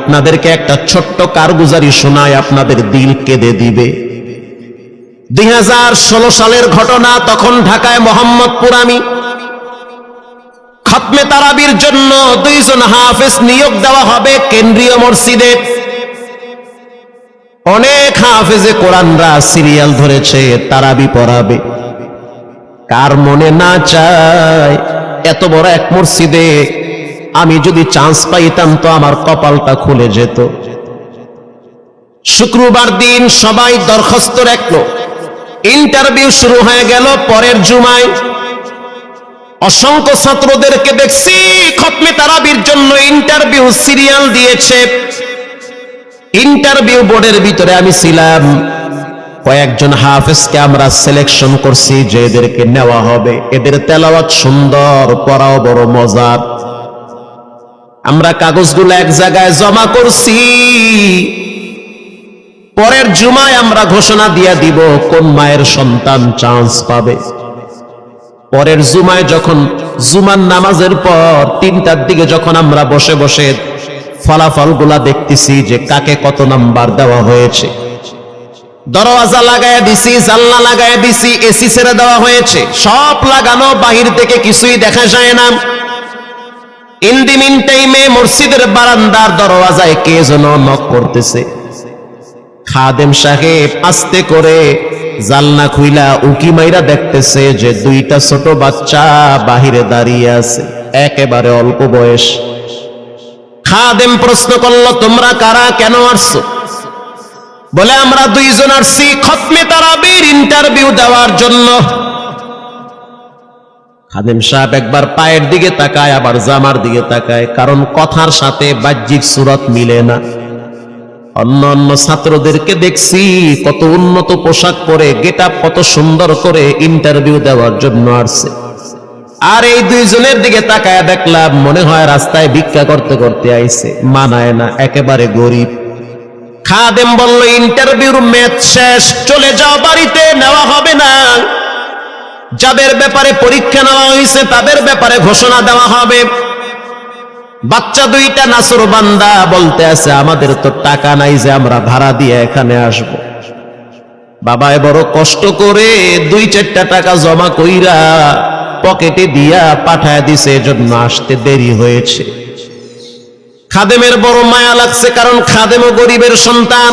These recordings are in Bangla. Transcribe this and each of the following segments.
আপনাদেরকে একটা ছোট্ট কারগুজারি শোনায়, আপনাদের দিল কেঁদে দিবে। 2016 সালের ঘটনা। তখন ঢাকায় মোহাম্মদপুর আমি খতমে তারাবির জন্য 2 জন হাফেজ নিয়োগ দেওয়া হবে কেন্দ্রীয় মসজিদে। অনেক হাফেজে কোরআনরা সিরিয়াল ধরেছে তারাবি পড়াবে। কার মনে না চায় এত বড় এক মসজিদে আমি যদি চান্স পাইতাম তো আমার কপালটা খুলে যেত। শুক্রবার দিন সবাই দরখাস্ত রাখলো, ইন্টারভিউ শুরু হয়ে গেল। পরের জুমায় অসংখ্য ছাত্রদেরকে দেখছি খতমে তারাবির জন্য ইন্টারভিউ সিরিয়াল দিয়েছে। ইন্টারভিউ বোর্ডের ভিতরে আমি ছিলাম। কয়েকজন হাফেজকে আমরা সিলেকশন করছি যে এদেরকে নেওয়া হবে। এদের তেলাওয়াত সুন্দর, পড়াও বড় মজার। আমরা কাগজগুলো এক জায়গায় জমা করছি। পরের জুমায় আমরা ঘোষণা দিয়ে দিব কোন মায়ের সন্তান চান্স পাবে। পরের জুমায় যখন জুমার নামাজের পর 3টার দিকে যখন আমরা বসে বসে ফলাফলগুলা দেখতেছি যে কাকে কত নাম্বার দেওয়া হয়েছে, দরওয়াজা লাগায় দিছি, জানলা লাগায় দিছি, এসি ছেড়ে দেওয়া হয়েছে, সব লাগানো, বাহির থেকে কিছুই দেখা যায় না। ইন দি মিন টাইমে মসজিদের বারান্দার দরওয়াজায় কে যেন নক করতেছে। খাদেম সাহেব আস্তে করে জানলা খুইলা উকি মাইরা দেখতেছে যে 2টা ছোট বাচ্চা বাহিরে দাঁড়িয়ে আছে, একেবারে অল্প বয়স। খাদেম প্রশ্ন করলো, তোমরা কারা, কেন আসছো? বলে, আমরা 2 জন আসছি খতমে তারাবির ইন্টারভিউ দেওয়ার জন্য। খাদেম সাহেব একবার পায়ের দিকে তাকায়, আবার জামার দিকে তাকায়, কারণ কথার সাথে বাহ্যিক সুরত মিলে না। অন্য অন্য ছাত্রদেরকে দেখছি কত উন্নত পোশাক পরে, গেটআপ কত সুন্দর করে ইন্টারভিউ দেওয়ার জন্য আসছে। আর এই 2 জনের দিকে তাকায় দেখলাম মনে হয় রাস্তায় ভিক্ষা করতে করতে আইছে, মানায় না, একেবারে গরিব। খাদেম বলল, ইন্টারভিউর ম্যাচ শেষ, চলে যাও বাড়িতে, নেওয়া হবে না। যাদের ব্যাপারে পরীক্ষা নেওয়া হয়েছে তাদের ব্যাপারে ঘোষণা দেওয়া হবে। বাচ্চা 2টা নাসরবান্দা বলতে আছে, আমাদের তো টাকা নাই যে আমরা ভাড়া দিয়ে এখানে আসব। বাবায় বড় কষ্ট করে 2-4টা টাকা জমা কইরা পকেটে দিয়া পাঠায় দিছে, এজন্য আসতে দেরি হয়েছে। খাদেমের বড় মায়া লাগছে, কারণ খাদেমও গরিবের সন্তান।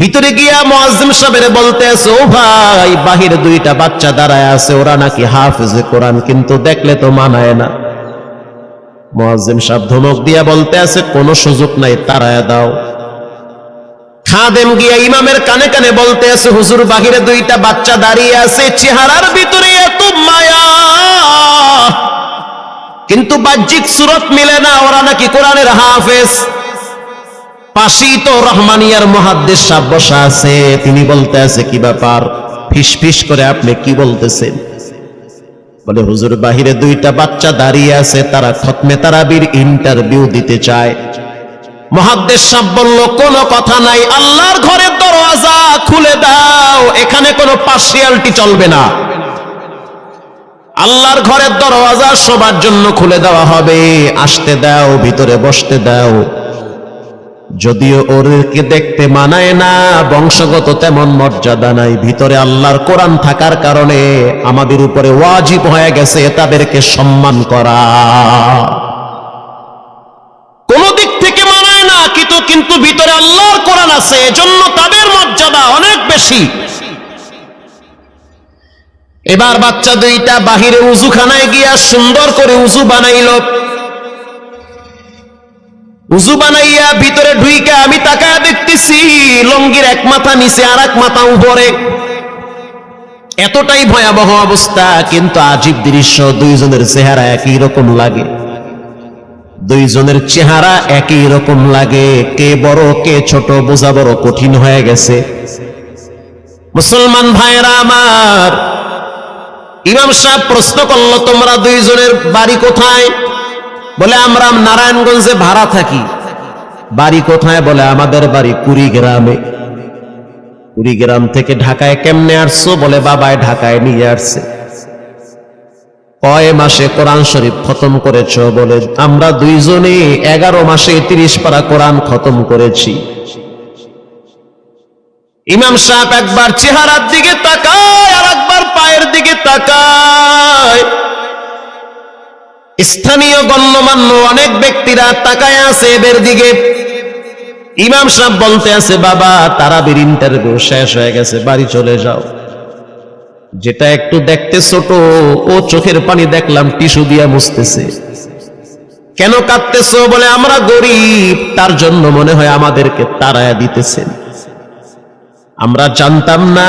ভিতরে গিয়া মুয়াজ্জিম সাহেবের বলতে আছে, ও ভাই, বাহিরে 2টা বাচ্চা দাঁড়ায় আছে, ওরা নাকি হাফেজে কোরআন, কিন্তু দেখলে তো মানায় না। মুয়াজ্জিম সাহেব ধমক দিয়া বলতে আছে, কোনো সুযোগ নাই, তাড়ায় দাও। খাদেম গিয়া ইমামের কানে কানে বলতে আছে, হুজুর, বাহিরে 2টা বাচ্চা দাঁড়িয়ে আছে, চেহারার ভিতরে এত মায়া, কিন্তু বাহ্যিক সুরত মিলে না, ওরা নাকি কোরআনের হাফেজ। পাশেই তো রহমানিয়ার মুহাদ্দিস সাহেব বসা আছে, তিনি বলতে আছে, কি ব্যাপার, ফিস ফিস করে আপনি কি বলতেছেন? বলে, হুজুর, বাহিরে 2টা বাচ্চা দাঁড়িয়ে আছে, তারা খতমে তারাবির ইন্টারভিউ দিতে চায়। মুহাদ্দিস সাহেব বলল, কোনো কথা নাই, আল্লাহর ঘরের দরওয়াজা খুলে দাও, এখানে কোনো পার্সিয়ালিটি চলবে না। আল্লাহর ঘরের দরওয়াজা সবার জন্য খুলে দেওয়া হবে, আসতে দাও, ভিতরে বসতে দাও। যদিও ওরকে দেখতে মানায় না, বংশগত তেমন মর্যাদা নাই, ভিতরে আল্লাহর কোরআন থাকার কারণে আমাদের উপরে ওয়াজিব হয়ে গেছে তাদেরকে সম্মান করা। কোন দিক থেকে মানায় না, কিন্তু ভিতরে আল্লাহর কোরআন আছে, এজন্য তাদের মর্যাদা অনেক বেশি। এবার বাচ্চা 2টা বাহিরে উজুখানায় গিয়া সুন্দর করে উজু বানাইল। উজু বানাইয়া ভিতরে ঢুইকা আমি তাকায় দেখতেছি লঙ্গির এক মাথা নিচে আর এক মাথা উপরে, এতটাই ভয়াবহ অবস্থা। কিন্তু আজীব দৃশ্য, 2 জনের চেহারা একই রকম লাগে, 2 জনের চেহারা একই রকম লাগে, কে বড় কে ছোট বোঝা বড় কঠিন হয়ে গেছে। মুসলমান ভাইরা আমার, ইমাম সাহেব প্রশ্ন করলো, তোমরা 2 জনের বাড়ি কোথায়? বলে, আমরা নারায়ণগঞ্জে ভাড়া থাকি। বাড়ি কোথায়? বলে, আমাদের বাড়ি কুড়িগ্রামে। কুড়িগ্রাম থেকে ঢাকায় কেমনে আসছো? বলে, বাবায় ঢাকায় নিয়ে আসছে। কয় মাসে কোরআন শরীফ খতম করেছ? বলে আমরা দুইজনে 11 মাসে 30 পারা কোরআন খতম করেছি। ইমাম সাহেব একবার চেহারার দিকে তাকায় আর একবার পায়ের দিকে তাকায়। স্থানীয় গণ্যমান্য অনেক ব্যক্তিরা তাকায় আছে এদের দিকে। ইমাম সাহেব বলতে আছে, বাবা তারাবির ইন্টারভিউ শেষ হয়ে গেছে, বাড়ি চলে যাও। যেটা একটু দেখতে ছোট, ও চোখের পানি দেখলাম টিস্যু দিয়া মুছতেছে। কেন কাঁদতেছো? বলে আমরা গরিব, তার জন্য মনে হয় আমাদেরকে তাড়ায়া দিতেছেন। আমরা জানতাম না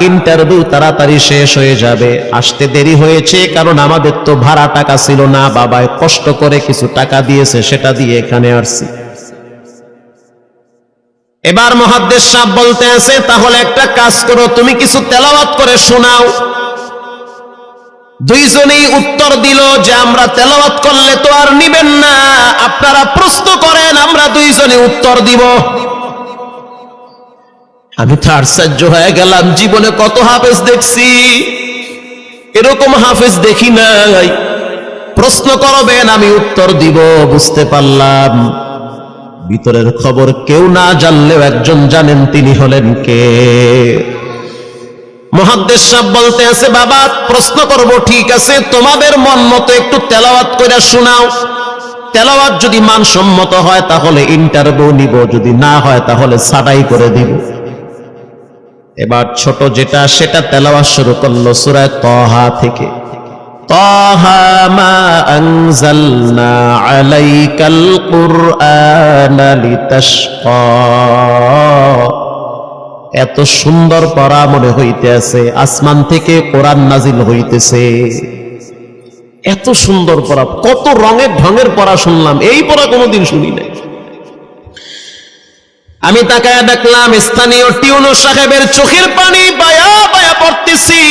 ইন্টারভিউ তাড়াতাড়ি শেষ হয়ে যাবে, আসতে দেরি হয়েছে কারণ আমাদের তো ভাড়া টাকা ছিল না, বাবায় কষ্ট করে কিছু টাকা দিয়েছে, সেটা দিয়ে এখানে আসছি। এবার মুহাদ্দিস সাহেব বলতে আছে, তাহলে একটা কাজ করো, তুমি কিছু তেলাওয়াত করে শোনাও। দুইজনেই উত্তর দিল যে আমরা তেলাওয়াত করলে তো আর নিবেন না, আপনারা প্রশ্ন করেন, আমরা দুইজনে উত্তর দিব। আমি তো আশ্চর্য হয়ে গেলাম, জীবনে কত হাফেজ দেখছি, এরকম হাফেজ দেখি নাই। প্রশ্ন করবেন, আমি উত্তর দিব। বুঝতে পারলাম ভিতরের খবর কেউ না জানলেও একজন জানেন, তিনি হলেন কে? মুহাদ্দিস সাহেব বলতে আছে, বাবা প্রশ্ন করব ঠিক আছে, তোমাদের মন মতো একটু তেলাওয়াত করে শোনাও। তেলাওয়াত যদি মানসম্মত হয় তাহলে ইন্টারভিউ নিব, যদি না হয় তাহলে ছাঁটাই করে দিব। এবার ছোট যেটা সেটা তেলাওয়াত শুরু করলো সূরা তাহা থেকে। তাহা মা আনজালনা আলাইকাল কুরআনা লিতাশকা। এত সুন্দর পড়া মনে হইতে আছে আসমান থেকে কোরআন নাজিল হইতেছে। এত সুন্দর পড়া, কত রঙের ঢঙের পড়া শুনলাম, এই পড়া কোনোদিন শুনি নাই। আমি তাকায়া দেখলাম স্থানীয় টিউনো সাহেবের চোখের পানি বায়া বায়া পড়তেছি।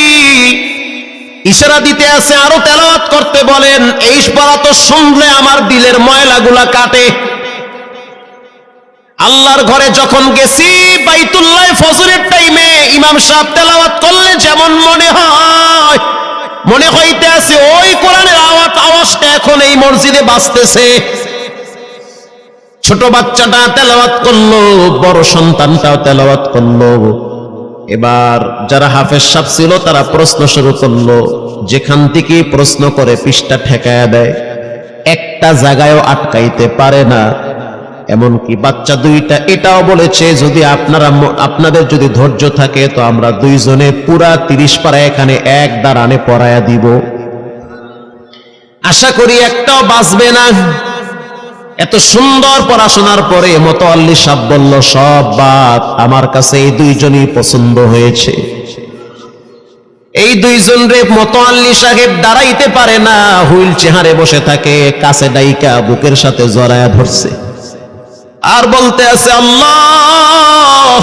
ইশারা দিতে আছে আরো তেলাওয়াত করতে বলেন। এই পড়া তো শুনলে আমার দিলের ময়লাগুলা কাটে। আল্লাহর ঘরে যখন গেছি বাইতুল্লাহ ফজরের টাইমে ইমাম সাহেব তেলাওয়াত করলে যেমন মনে হইতে আছে ওই কোরআনের আওয়াজটা এখন এই মসজিদে বাজতেছে। ছোট বাচ্চাটা তেলাওয়াত করলো, বড় সন্তানটাও তেলাওয়াত করলো। এবার যারা হাফেজ সাহেব ছিল তারা প্রশ্ন শুরু করলো। যেখান থেকে প্রশ্ন করে পৃষ্ঠা ঠেকায়া দেয়, একটা জায়গায়ও আটকাইতে পারে না। এমনকি বাচ্চা দুইটা এটাও বলেছে, যদি আপনাদের যদি ধৈর্য থাকে তো আমরা দুইজনে পুরা 30 পারা এখানে এক দাঁড়ানে পড়ায়া দিব। আশা করি একটাও বাঁচবে না। এত সুন্দর পড়াশোনার পরে মোতাওয়াল্লি সাহেব বলল, সব বাদ, আমার কাছে এই দুইজনই পছন্দ হয়েছে। এই দুইজন রে মোতাওয়াল্লি সাহেব দাঁড়াইতে পারে না, হুইল চেয়ারে বসে থাকে, কাছে ডাইকা বুকের সাথে জড়ায়া ধরছে আর বলতে আছে, আল্লাহ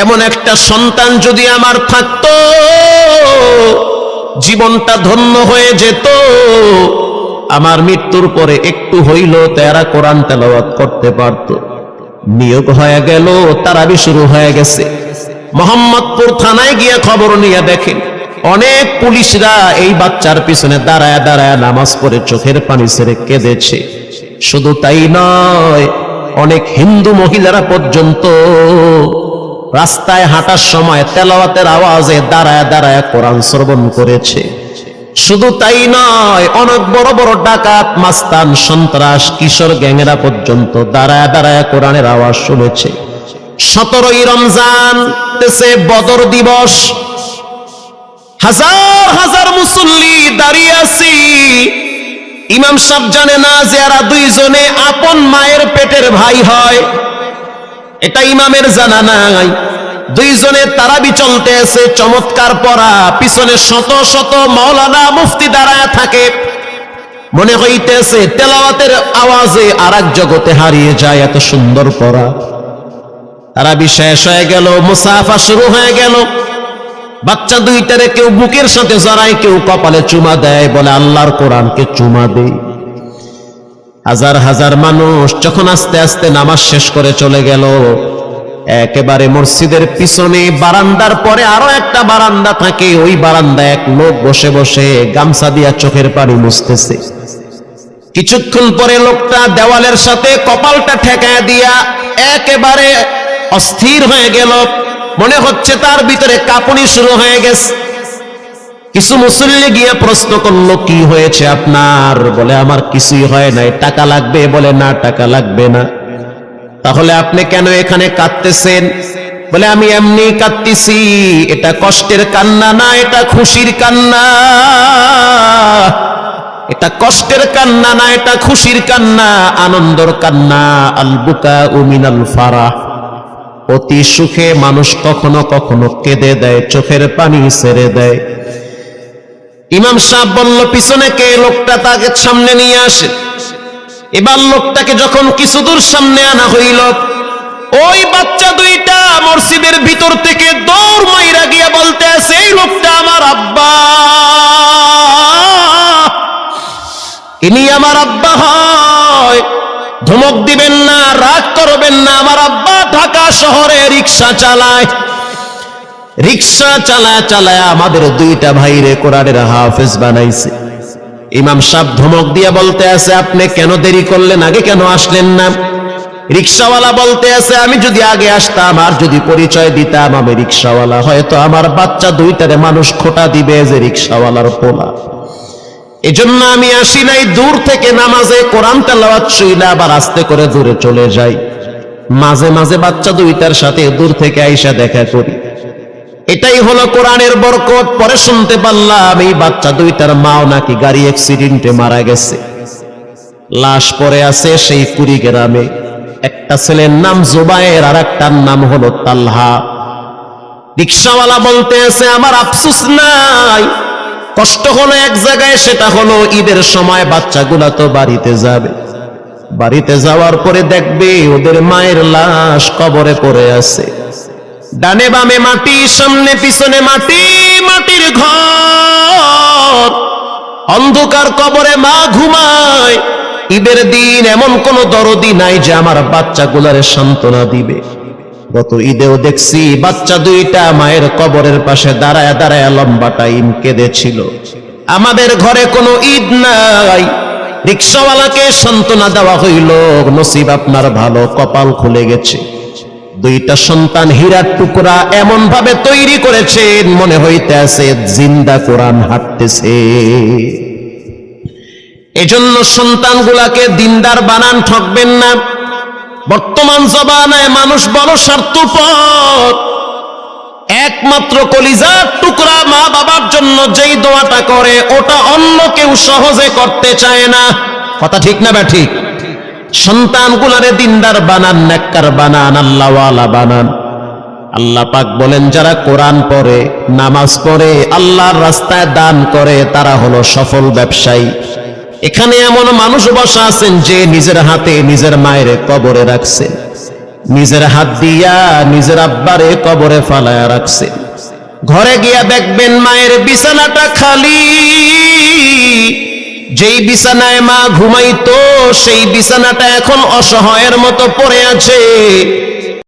এমন একটা সন্তান যদি আমার থাকতো জীবনটা ধন্য হয়ে যেত। আমার মৃত্যুর পরে একটু হইল তারা কোরআন তেলাওয়াত করতে পারত। নিয়োগ হয়ে গেল, তারাবি শুরু হয়ে গেছে। মোহাম্মদপুর থানায় গিয়ে খবর নিয়ে দেখেন অনেক পুলিশরা এই বাচ্চার পিছনে দাঁড়ায় দাঁড়ায় নামাজ পড়ে চোখের পানি ছেড়ে কেঁদেছে। শুধু তাই নয়, অনেক হিন্দু মহিলারা পর্যন্ত রাস্তায় হাঁটার সময় তেলাওয়াতের আওয়াজে দাঁড়ায় দাঁড়ায় কোরআন শ্রবণ করেছে। শুধু তাই নয়, অনেক বড় বড় ডাকাত, মাস্তান, সন্ত্রাস, কিশোর গ্যাংরা পর্যন্ত দাঁড়ায় দাঁড়ায় কোরআনের আওয়াজ শুনেছে। 17ই রমজান বদর দিবস, হাজার হাজার মুসল্লি দাঁড়িয়ে আছি। ইমাম সাহেব জানে না যে এরা দুইজনে আপন মায়ের পেটের ভাই হয়, এটা ইমামের জানা নাই। দুইজনে তারাবি চলতে আছে, চমৎকার পড়া, পিছনে শত শত মাওলানা মুফতি দাঁড়ায় থাকে। মনে হইতেছে তেলাওয়াতের আওয়াজে আরেক জগতে হারিয়ে যায়, এত সুন্দর পড়া। তারাবি শেষ হয়ে গেল, মুসাফা শুরু হয়ে গেল। বাচ্চা দুইটারে কেউ বুকের সাথে জড়ায়, কেউ কপালে চুমা দেয়, বলে আল্লাহর কোরআনকে চুমা দেই। হাজার হাজার মানুষ যখন আস্তে আস্তে নামাজ শেষ করে চলে গেল, একেবারে মসজিদের পিছনে বারান্দার পরে আরো একটা বারান্দা থাকে, ওই বারান্দায় এক লোক বসে বসে গামছা দিয়া চোখের পানি মুছতেছে। কিছুক্ষণ পরে লোকটা দেওয়ালের সাথে কপালটা ঠেকায় দিয়া একেবারে অস্থির হয়ে গেল, মনে হচ্ছে তার ভিতরে কাঁপুনি শুরু হয়ে গেছে। কিছু মুসল্লি গিয়ে প্রশ্ন করলো, কি হয়েছে আপনার? বলে আমার কিছুই হয় নাই। টাকা লাগবে? বলে না, টাকা লাগবে না। তাহলে আপনি কেন এখানে কাঁদতেছেন? বলে আমি এমনি কাঁদতেছি, এটা কষ্টের কান্না না, এটা খুশির কান্না। এটা কষ্টের কান্না না, এটা খুশির কান্না, আনন্দর কান্না। আল বুকাউ মিনাল ফারাহ, অতি সুখে মানুষ কখনো কখনো কেঁদে দেয়, চোখের পানি ছেড়ে দেয়। ইমাম সাহেব বলল, পিছনে কে? লোকটা তাকে সামনে নিয়ে আসে। এবার লোকটাকে যখন কিছু দূর সামনে আনা হইল, ওই বাচ্চা দুইটা মসজিদের ভিতর থেকে দৌড় মাইরা গিয়া বলতে আছে, এই লোকটা আমার আব্বা, ইনি আমার আব্বা হয়। ধমক দিবেন না, রাগ করবেন না। আমার আব্বা ঢাকা শহরে রিক্সা চালায়, রিক্সা চালায় চালায় আমাদের দুইটা ভাইরে কোরআনের হাফেজ বানাইছে। ইমাম সাহেব ধমক দিয়ে বলতে আছে, আপনি কেন দেরি করলেন? আগে কেন আসলেন না? রিক্সাওয়ালা বলতে আছে, আমি যদি আগে আসতাম আর যদি পরিচয় দিতাম আমি রিক্সাওয়ালা, হয়তো আমার বাচ্চা দুইটারে মানুষ খোটা দিবে যে রিক্সাওয়ালার পোলা। এজন্য আমি আসি নাই। দূর থেকে নামাজে কোরআন তেলাওয়াত শুইলে আবার আস্তে করে দূরে চলে যাই। মাঝে মাঝে বাচ্চা দুইটার সাথে দূর থেকে আইসা দেখা করি। এটাই হলো কোরআনের বরকত। পরে শুনতে পারলাম এই বাচ্চা দুইটার মাও নাকি গাড়ি অ্যাক্সিডেন্টে মারা গেছে, লাশ পড়ে আছে সেই কুড়িগ্রামে। একটা ছেলের নাম জুবায়ের আর একটার নাম হলো তালহা। রিক্সাওয়ালা বলতে আছে, আমার আফসোস নাই, কষ্ট হলো এক জায়গায়, সেটা হলো ঈদের সময় বাচ্চাগুলা তো বাড়িতে যাবে, বাড়িতে যাওয়ার পরে দেখবে ওদের মায়ের লাশ কবরে পড়ে আছে, ডানে বামে মাটি, সামনে পিছনে মাটি, মাটির ঘর, অন্ধকার কবরে মা ঘুমায়। ঈদের দিন এমন কোন দরদি নাই যে আমার বাচ্চাগুলারে সান্ত্বনা দিবে। গত ঈদেও দেখছি বাচ্চা দুইটা মায়ের কবরের পাশে দাঁড়ায় দাঁড়ায় লম্বা টাইম কেঁদেছিল। আমাদের ঘরে কোনো ঈদ নাই, রিক্সাওয়ালাকে সান্ত্বনা দেওয়া হইল, নসিব আপনার ভালো, কপাল খুলে গেছে। দুইটা সন্তান হীরার টুকরা এমন ভাবে তৈরি করেছেন, মনে হইতে আছে জিন্দা কোরআন হাঁটতেছে। এজন্য সন্তানগুলাকে দিনদার বানান, ঠকবেন না। বর্তমান জমানায় মানুষ বড় স্বার্থপর। একমাত্র কলিজার টুকরা মা বাবার জন্য যেই দোয়াটা করে ওটা অন্য কেউ সহজে করতে চায় না। কথা ঠিক না ঠিক? সন্তানগুলারে দিনদার বানান, নেককার বানান, আল্লাহওয়ালা বানান। আল্লাহ পাক বলেন, যারা কোরআন পড়ে, নামাজ পড়ে, আল্লাহর রাস্তায় দান করে, তারা হলো সফল ব্যবসায়ী। এখানে এমন মানুষ বসা আছেন যে নিজের হাতে নিজের মায়ের কবরে রাখছেন, নিজের হাত দিয়া নিজের আব্বারে কবরে ফালায়া রাখছেন। ঘরে গিয়া দেখবেন মায়ের বিছানাটা খালি। যেই বিছানায় মা ঘুমাইতো সেই বিছানাটা এখন অসহায়ের মতো পড়ে আছে।